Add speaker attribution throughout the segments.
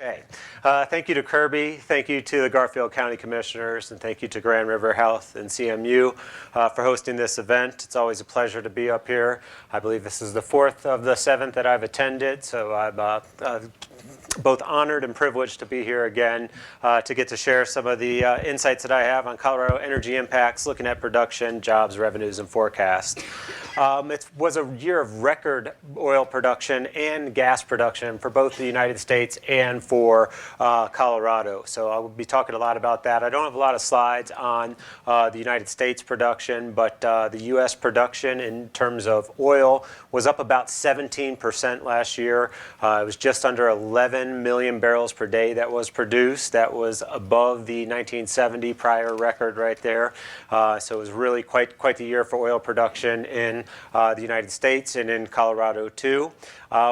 Speaker 1: Okay. Thank you to Kirby, thank you to the Garfield County Commissioners, and thank you to Grand River Health and CMU for hosting this event. It's always a pleasure to be up here. I believe this is the 4th of the 7th that I've attended, so I'm both honored and privileged to be here again to get to share some of the insights that I have on Colorado energy impacts, looking at production, jobs, revenues, and forecasts. It was a year of record oil production and gas production for both the United States and for Colorado. So I will be talking a lot about that. I don't have a lot of slides on the United States production, but the U.S. production in terms of oil was up about 17% last year. It was just under 11 million barrels per day that was produced. That was above the 1970 prior record right there. So it was really quite the year for oil production in the United States and in Colorado too.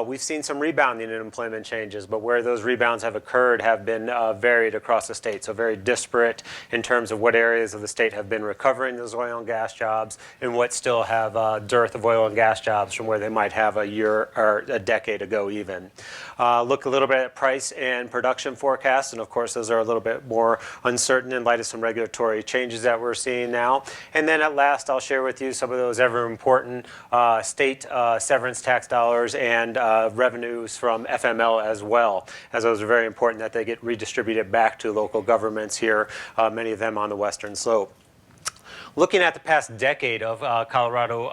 Speaker 1: We've seen some rebounding in employment changes, but where those rebounds have occurred have been varied across the state, so very disparate in terms of what areas of the state have been recovering those oil and gas jobs and what still have a dearth of oil and gas jobs from where they might have a year or a decade ago even. Look a little bit at price and production forecasts, and of course those are a little bit more uncertain in light of some regulatory changes that we're seeing now. And then at last I'll share with you some of those ever important state severance tax dollars and revenues from FML as well, as those are very important that they get redistributed back to local governments here, many of them on the western slope. Looking at the past decade of Colorado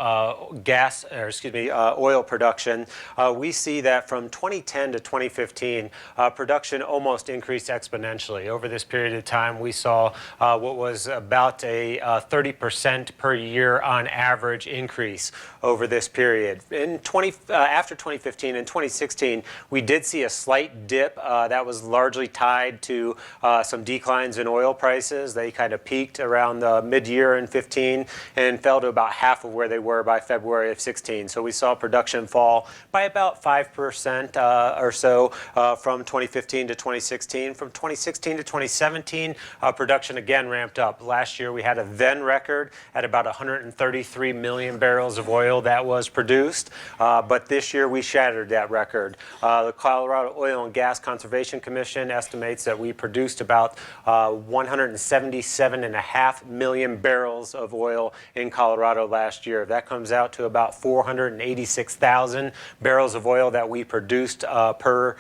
Speaker 1: oil production, we see that from 2010 to 2015, production almost increased exponentially. Over this period of time, we saw what was about a 30% per year on average increase over this period. After 2015 and 2016, we did see a slight dip that was largely tied to some declines in oil prices. They kind of peaked around the mid-year in 15 and fell to about half of where they were by February of 16. So we saw production fall by about 5% or so from 2015 to 2016. From 2016 to 2017, production again ramped up. Last year we had a then record at about 133 million barrels of oil that was produced, but this year we shattered that record. The Colorado Oil and Gas Conservation Commission estimates that we produced about 177.5 million barrels of oil in Colorado last year. That comes out to about 486,000 barrels of oil that we produced per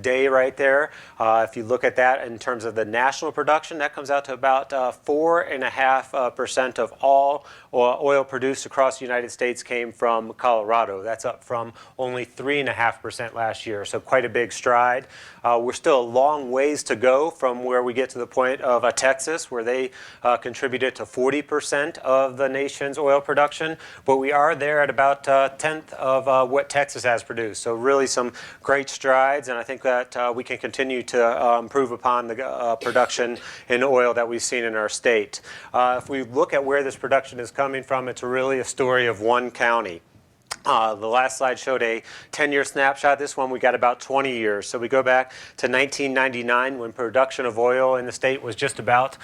Speaker 1: day right there. If you look at that in terms of the national production, that comes out to about 4.5% of all oil produced across the United States came from Colorado. That's up from only 3.5% last year, so quite a big stride. We're still a long ways to go from where we get to the point of Texas, where they contributed to 40% of the nation's oil production, but we are there at about a tenth of what Texas has produced. So really some great strides, and I think that we can continue to improve upon the production in oil that we've seen in our state. If we look at where this production is coming from, it's really a story of one county. The last slide showed a 10-year snapshot. This one we got about 20 years. So we go back to 1999 when production of oil in the state was just about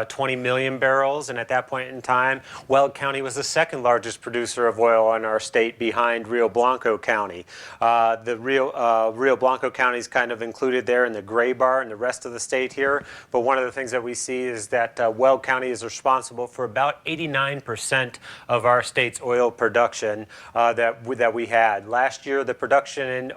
Speaker 1: 20 million barrels. And at that point in time, Weld County was the second largest producer of oil in our state behind Rio Blanco County. The Rio Blanco County is kind of included there in the gray bar in the rest of the state here. But one of the things that we see is that Weld County is responsible for about 89% of our state's oil production that we had. Last year, the production in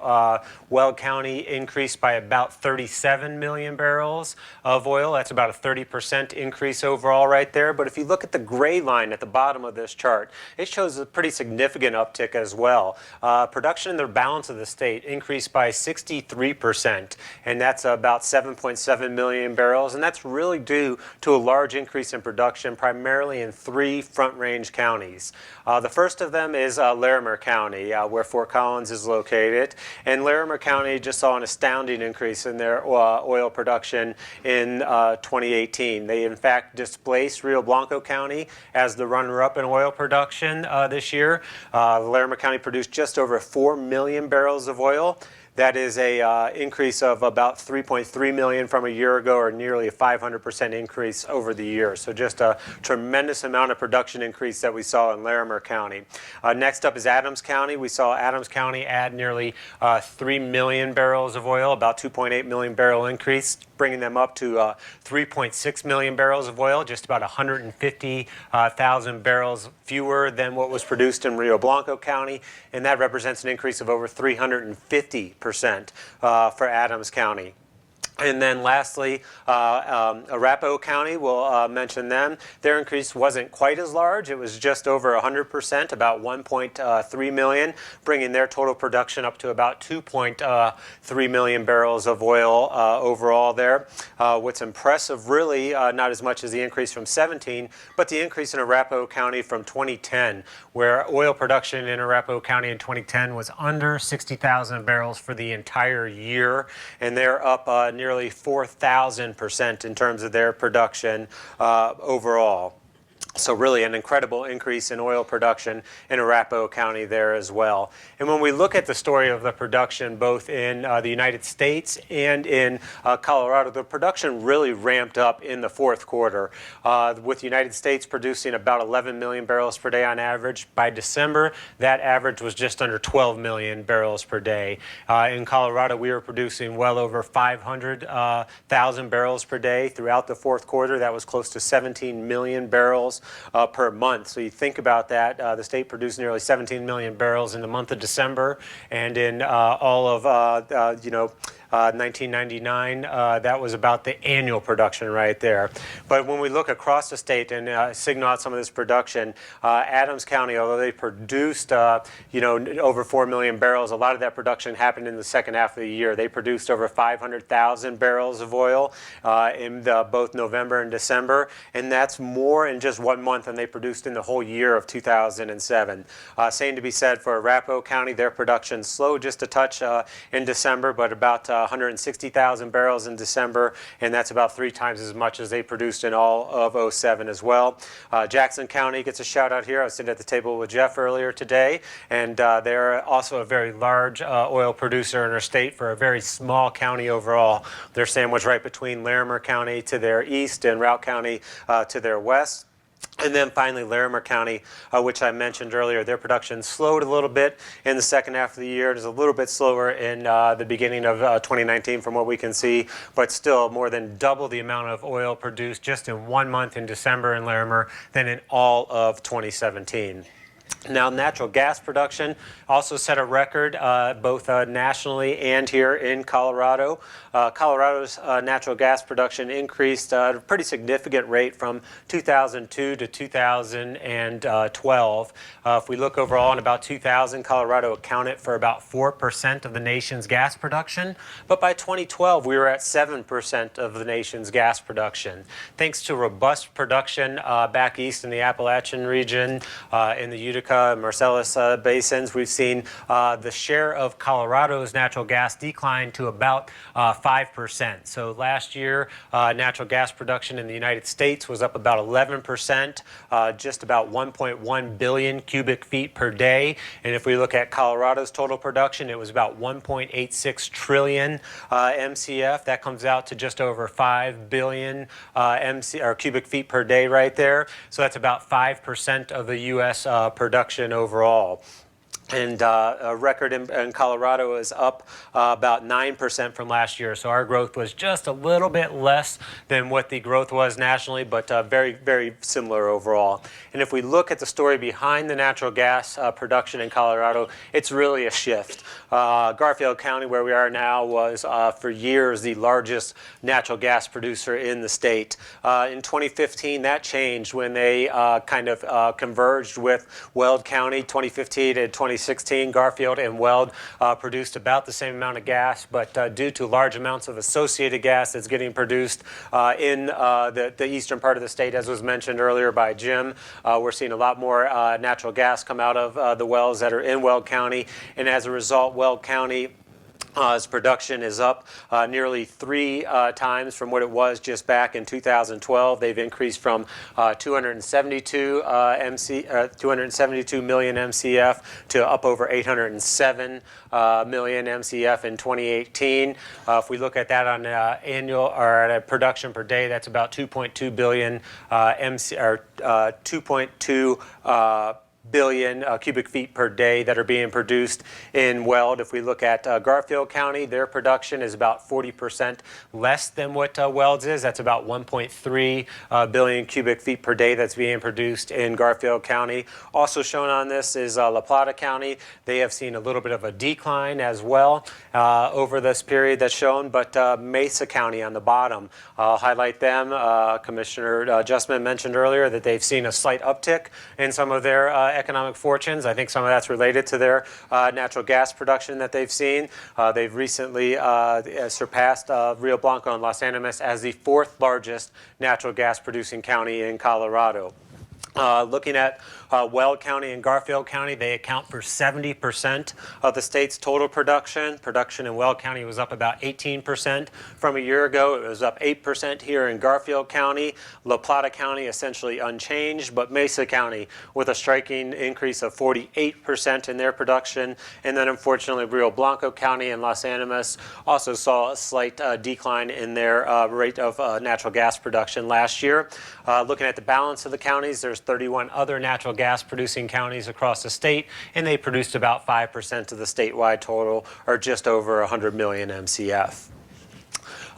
Speaker 1: Weld County increased by about 37 million barrels of oil. That's about a 30% increase overall right there. But if you look at the gray line at the bottom of this chart, it shows a pretty significant uptick as well. Production in the balance of the state increased by 63%, and that's about 7.7 million barrels. And that's really due to a large increase in production, primarily in 3 Front Range counties. The first of them is Larimer County, where Fort Collins is located. And Larimer County just saw an astounding increase in their oil production in 2018. They, in fact, displaced Rio Blanco County as the runner-up in oil production this year. Larimer County produced just over 4 million barrels of oil. That is a increase of about 3.3 million from a year ago, or nearly a 500% increase over the year. So just a tremendous amount of production increase that we saw in Larimer County. Next up is Adams County. We saw Adams County add nearly 3 million barrels of oil, about 2.8 million barrel increase, bringing them up to 3.6 million barrels of oil, just about 150,000 barrels fewer than what was produced in Rio Blanco County, and that represents an increase of over 350% for Adams County. And then lastly, Arapahoe County, we'll mention them. Their increase wasn't quite as large. It was just over 100%, about 1.3 million, bringing their total production up to about 2.3 million barrels of oil overall there. What's impressive, really, not as much as the increase from 17, but the increase in Arapahoe County from 2010, where oil production in Arapahoe County in 2010 was under 60,000 barrels for the entire year, and they're up nearly 4,000% in terms of their production overall. So really an incredible increase in oil production in Arapahoe County there as well. And when we look at the story of the production both in the United States and in Colorado, the production really ramped up in the fourth quarter, with the United States producing about 11 million barrels per day on average. By December, that average was just under 12 million barrels per day. In Colorado, we were producing well over 500,000 barrels per day throughout the fourth quarter. That was close to 17 million barrels per month. So you think about that, the state produced nearly 17 million barrels in the month of December, and in all of 1999, that was about the annual production right there. But when we look across the state and signal out some of this production, Adams County, although they produced over 4 million barrels, a lot of that production happened in the second half of the year. They produced over 500,000 barrels of oil in both November and December, and that's more in just 1 month than they produced in the whole year of 2007. Same to be said for Arapahoe County. Their production slowed just a touch in December, but about 160,000 barrels in December, and that's about 3 times as much as they produced in all of '07 as well. Jackson County gets a shout out here. I was sitting at the table with Jeff earlier today, and they're also a very large oil producer in our state for a very small county overall. They're sandwiched right between Larimer County to their east and Routt County to their west. And then finally, Larimer County, which I mentioned earlier, their production slowed a little bit in the second half of the year. It is a little bit slower in the beginning of 2019 from what we can see, but still more than double the amount of oil produced just in 1 month in December in Larimer than in all of 2017. Now, natural gas production also set a record both nationally and here in Colorado. Colorado's natural gas production increased at a pretty significant rate from 2002 to 2012. If we look overall in about 2000, Colorado accounted for about 4% of the nation's gas production. But by 2012, we were at 7% of the nation's gas production. Thanks to robust production back east in the Appalachian region, in the Utica, Marcellus basins, we've seen the share of Colorado's natural gas decline to about 5%. So last year, natural gas production in the United States was up about 11%, just about 1.1 billion cubic feet per day. And if we look at Colorado's total production, it was about 1.86 trillion MCF. That comes out to just over 5 billion cubic feet per day right there. So that's about 5% of the U.S. production overall. And a record in Colorado is up about 9% from last year. So our growth was just a little bit less than what the growth was nationally, but very, very similar overall. And if we look at the story behind the natural gas production in Colorado, it's really a shift. Garfield County, where we are now, was for years the largest natural gas producer in the state. In 2015, that changed when they kind of converged with Weld County. 2015 and 2016, Garfield and Weld produced about the same amount of gas, but due to large amounts of associated gas that's getting produced in the eastern part of the state, as was mentioned earlier by Jim, we're seeing a lot more natural gas come out of the wells that are in Weld County, and as a result, Weld County Its production is up nearly 3 times from what it was just back in 2012. They've increased from 272 million MCF to up over 807 million MCF in 2018. If we look at that on annual or at a production per day, that's about 2.2 billion 2.2 billion cubic feet per day that are being produced in Weld. If we look at Garfield County, their production is about 40% less than what Weld's is. That's about 1.3 billion cubic feet per day that's being produced in Garfield County. Also shown on this is La Plata County. They have seen a little bit of a decline as well over this period that's shown, but Mesa County on the bottom, I'll highlight them. Commissioner Justman mentioned earlier that they've seen a slight uptick in some of their economic fortunes. I think some of that's related to their natural gas production that they've seen. They've recently surpassed Rio Blanco and Los Animas as the 4th largest natural gas producing county in Colorado. Looking at Weld County and Garfield County, they account for 70% of the state's total production. Production in Weld County was up about 18% from a year ago. It was up 8% here in Garfield County. La Plata County essentially unchanged, but Mesa County with a striking increase of 48% in their production. And then unfortunately Rio Blanco County and Los Animas also saw a slight decline in their rate of natural gas production last year. Looking at the balance of the counties, there's 31 other natural gas producing counties across the state, and they produced about 5% of the statewide total, or just over 100 million MCF.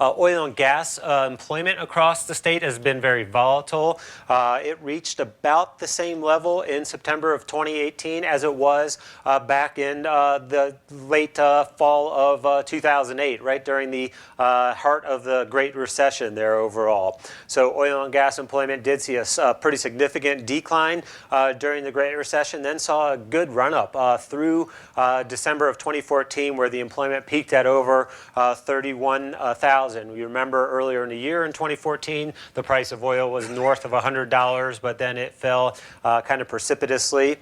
Speaker 1: Oil and gas employment across the state has been very volatile. It reached about the same level in September of 2018 as it was back in the late fall of 2008, right during the heart of the Great Recession there overall. So oil and gas employment did see a pretty significant decline during the Great Recession, then saw a good run-up through December of 2014, where the employment peaked at over 31,000. We remember earlier in the year in 2014, the price of oil was north of $100, but then it fell kind of precipitously.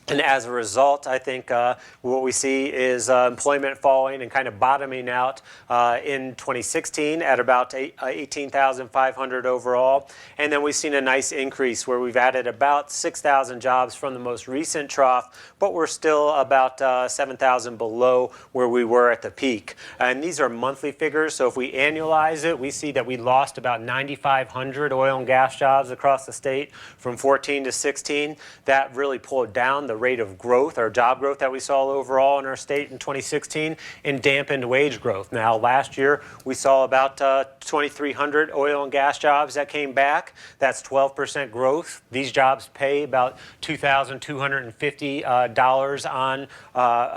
Speaker 1: And as a result, I think what we see is employment falling and kind of bottoming out in 2016 at about 18,500 overall. And then we've seen a nice increase where we've added about 6,000 jobs from the most recent trough, but we're still about 7,000 below where we were at the peak. And these are monthly figures, so if we annualize it, we see that we lost about 9,500 oil and gas jobs across the state from 14 to 16. That really pulled down the rate of growth, or job growth that we saw overall in our state in 2016, and dampened wage growth. Now, last year we saw about 2,300 oil and gas jobs that came back. That's 12% growth. These jobs pay about $2,250 on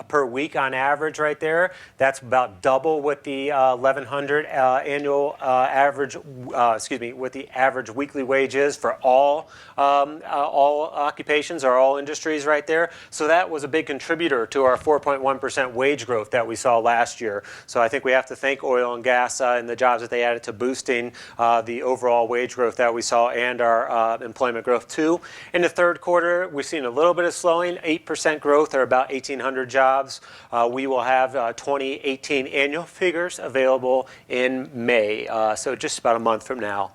Speaker 1: per week on average right there. That's about double what the 1,100 annual average, what the average weekly wage is for all occupations or all industries right there. So that was a big contributor to our 4.1% wage growth that we saw last year. So I think we have to thank oil and gas and the jobs that they added to boosting the overall wage growth that we saw and our employment growth too. In the third quarter, we've seen a little bit of slowing, 8% growth, or about 1,800 jobs. We will have 2018 annual figures available in May, so just about a month from now.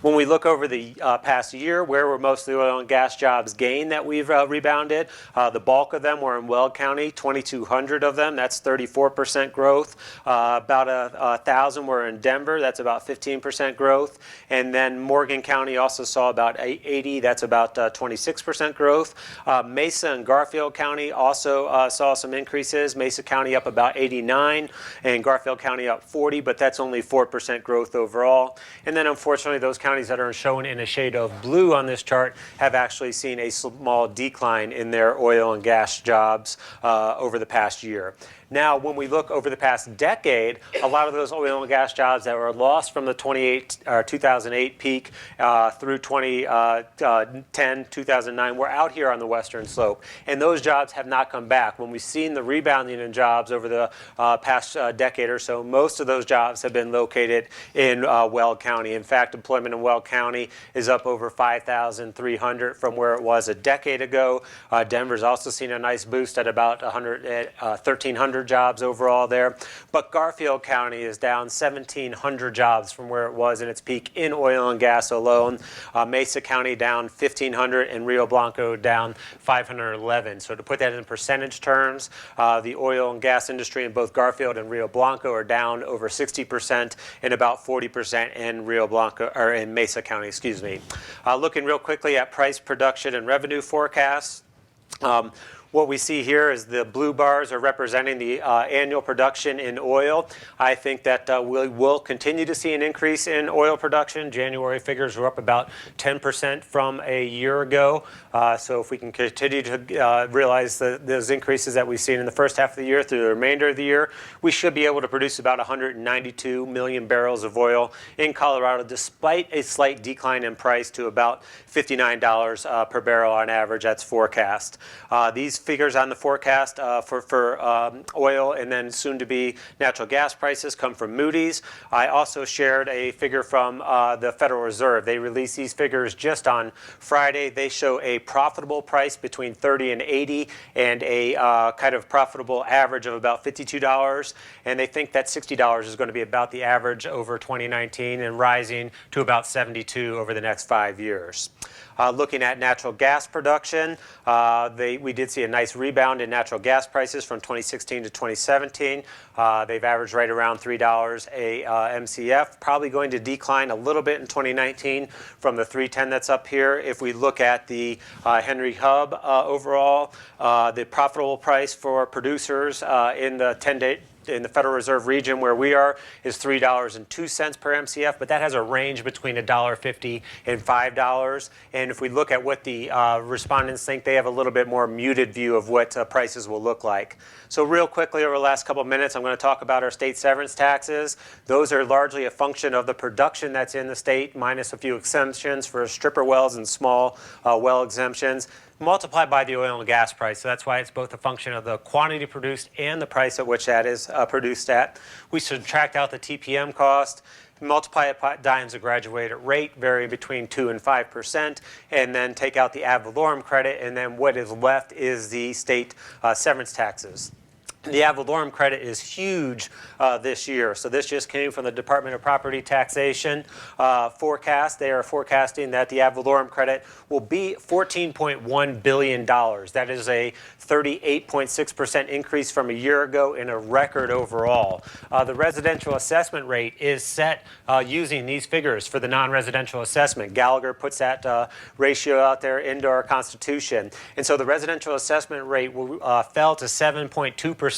Speaker 1: When we look over the past year, where were most of the oil and gas jobs gained that we've rebounded? The bulk of them were in Weld County, 2,200 of them. That's 34% growth. About 1,000 were in Denver. That's about 15% growth. And then Morgan County also saw about 80. That's about 26% growth. Mesa and Garfield County also saw some increases. Mesa County up about 89 and Garfield County up 40, but that's only 4% growth overall. And then unfortunately, those counties that are shown in a shade of blue on this chart have actually seen a small decline in their oil and gas jobs over the past year. Now, when we look over the past decade, a lot of those oil and gas jobs that were lost from the 2008 peak through 2010, 2009 were out here on the western slope. And those jobs have not come back. When we've seen the rebounding in jobs over the past decade or so, most of those jobs have been located in Weld County. In fact, employment in Weld County is up over 5,300 from where it was a decade ago. Denver's also seen a nice boost at about 1,300 1,600 jobs overall there. But Garfield County is down 1,700 jobs from where it was in its peak in oil and gas alone. Mesa County down 1,500 and Rio Blanco down 511. So to put that in percentage terms, the oil and gas industry in both Garfield and Rio Blanco are down over 60% and about 40% in Rio Blanco, or in Mesa County, excuse me. Looking real quickly at price, production, and revenue forecasts. What we see here is the blue bars are representing the annual production in oil. I think that we will continue to see an increase in oil production. January figures were up about 10% from a year ago. So if we can continue to realize those increases that we've seen in the first half of the year through the remainder of the year, we should be able to produce about 192 million barrels of oil in Colorado, despite a slight decline in price to about $59 per barrel on average. That's forecast. These figures on the forecast for oil and then soon to be natural gas prices come from Moody's. I also shared a figure from the Federal Reserve. They released these figures just on Friday. They show a profitable price between 30 and 80 and a kind of profitable average of about $52. And they think that $60 is going to be about the average over 2019 and rising to about 72 over the next 5 years. Looking at natural gas production, we did see a nice rebound in natural gas prices from 2016 to 2017. They've averaged right around $3 a MCF, probably going to decline a little bit in 2019 from the $3.10 that's up here. If we look at the Henry Hub overall, the profitable price for producers in the 10-day in the Federal Reserve region where we are is $3.02 per MCF, but that has a range between $1.50 and $5. And if we look at what the respondents think, they have a little bit more muted view of what prices will look like. So real quickly over the last couple of minutes, I'm going to talk about our state severance taxes. Those are largely a function of the production that's in the state, minus a few exemptions for stripper wells and small well exemptions, multiplied by the oil and gas price. So that's why it's both a function of the quantity produced and the price at which that is produced at. We subtract out the TPM cost, multiply it times the graduated rate, varying between 2 and 5%, and then take out the ad valorem credit, and then what is left is the state severance taxes. The ad valorem credit is huge this year. So this just came from the Department of Property Taxation forecast. They are forecasting that the ad valorem credit will be $14.1 billion. That is a 38.6% increase from a year ago and a record overall. The residential assessment rate is set using these figures for the non-residential assessment. Gallagher puts that ratio out there into our Constitution. And so the residential assessment rate fell to 7.2%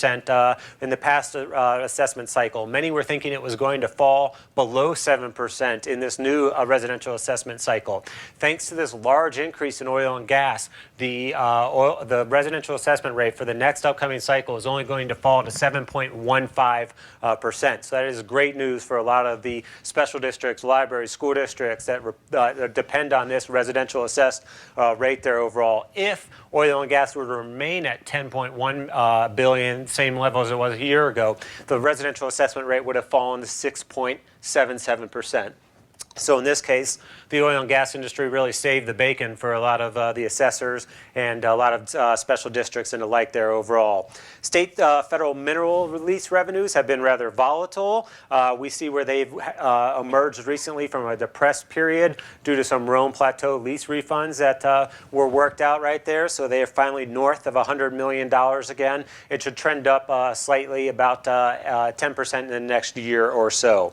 Speaker 1: in the past assessment cycle. Many were thinking it was going to fall below 7% in this new residential assessment cycle. Thanks to this large increase in oil and gas, the residential assessment rate for the next upcoming cycle is only going to fall to 7.15%. So that is great news for a lot of the special districts, libraries, school districts that depend on this residential assessed rate there overall. If oil and gas were to remain at 10.1 billion, same level as it was a year ago, the residential assessment rate would have fallen to 6.77%. So in this case, the oil and gas industry really saved the bacon for a lot of the assessors and a lot of special districts and the like there overall. State federal mineral release revenues have been rather volatile. We see where they've emerged recently from a depressed period due to some Rome Plateau lease refunds that were worked out right there. So they are finally north of $100 million again. It should trend up slightly, about 10% in the next year or so.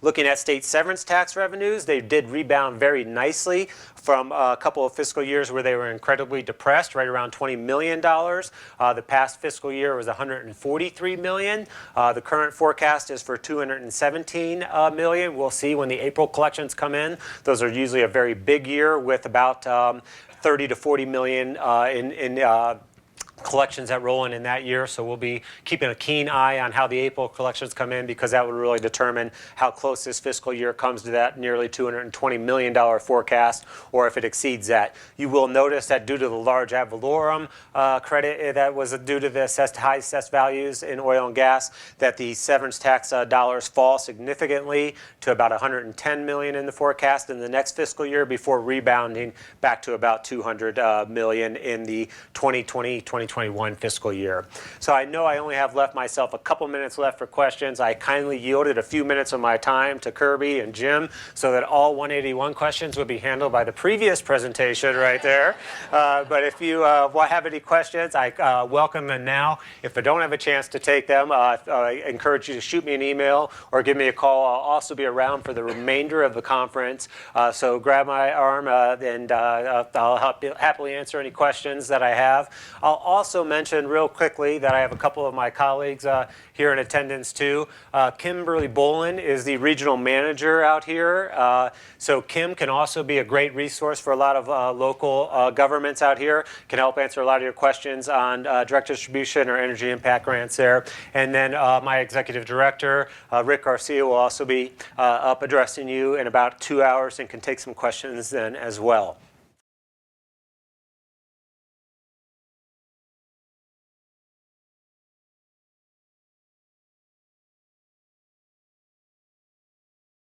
Speaker 1: Looking at state severance tax revenues, they did rebound very nicely from a couple of fiscal years where they were incredibly depressed, right around $20 million. The past fiscal year was $143 million. The current forecast is for $217 million. We'll see when the April collections come in. Those are usually a very big year with about 30 to 40 million in collections that roll in that year. So we'll be keeping a keen eye on how the April collections come in, because that would really determine how close this fiscal year comes to that nearly $220 million forecast, or if it exceeds that. You will notice that due to the large ad valorem credit that was due to the high assessed values in oil and gas, that the severance tax dollars fall significantly to about $110 million in the forecast in the next fiscal year, before rebounding back to about $200 million in the 2020-2021 2021 fiscal year. So I know I only have left myself a couple minutes left for questions. I kindly yielded a few minutes of my time to Kirby and Jim so that all 181 questions would be handled by the previous presentation right there. But if you have any questions, I welcome them now. If I don't have a chance to take them, I encourage you to shoot me an email or give me a call. I'll also be around for the remainder of the conference. So grab my arm and I'll happily answer any questions that I have. I'll also mention real quickly that I have a couple of my colleagues here in attendance too. Kimberly Bolin is the regional manager out here. So Kim can also be a great resource for a lot of local governments out here, can help answer a lot of your questions on direct distribution or energy impact grants there. And then my executive director, Rick Garcia, will also be up addressing you in about 2 hours and can take some questions then as well.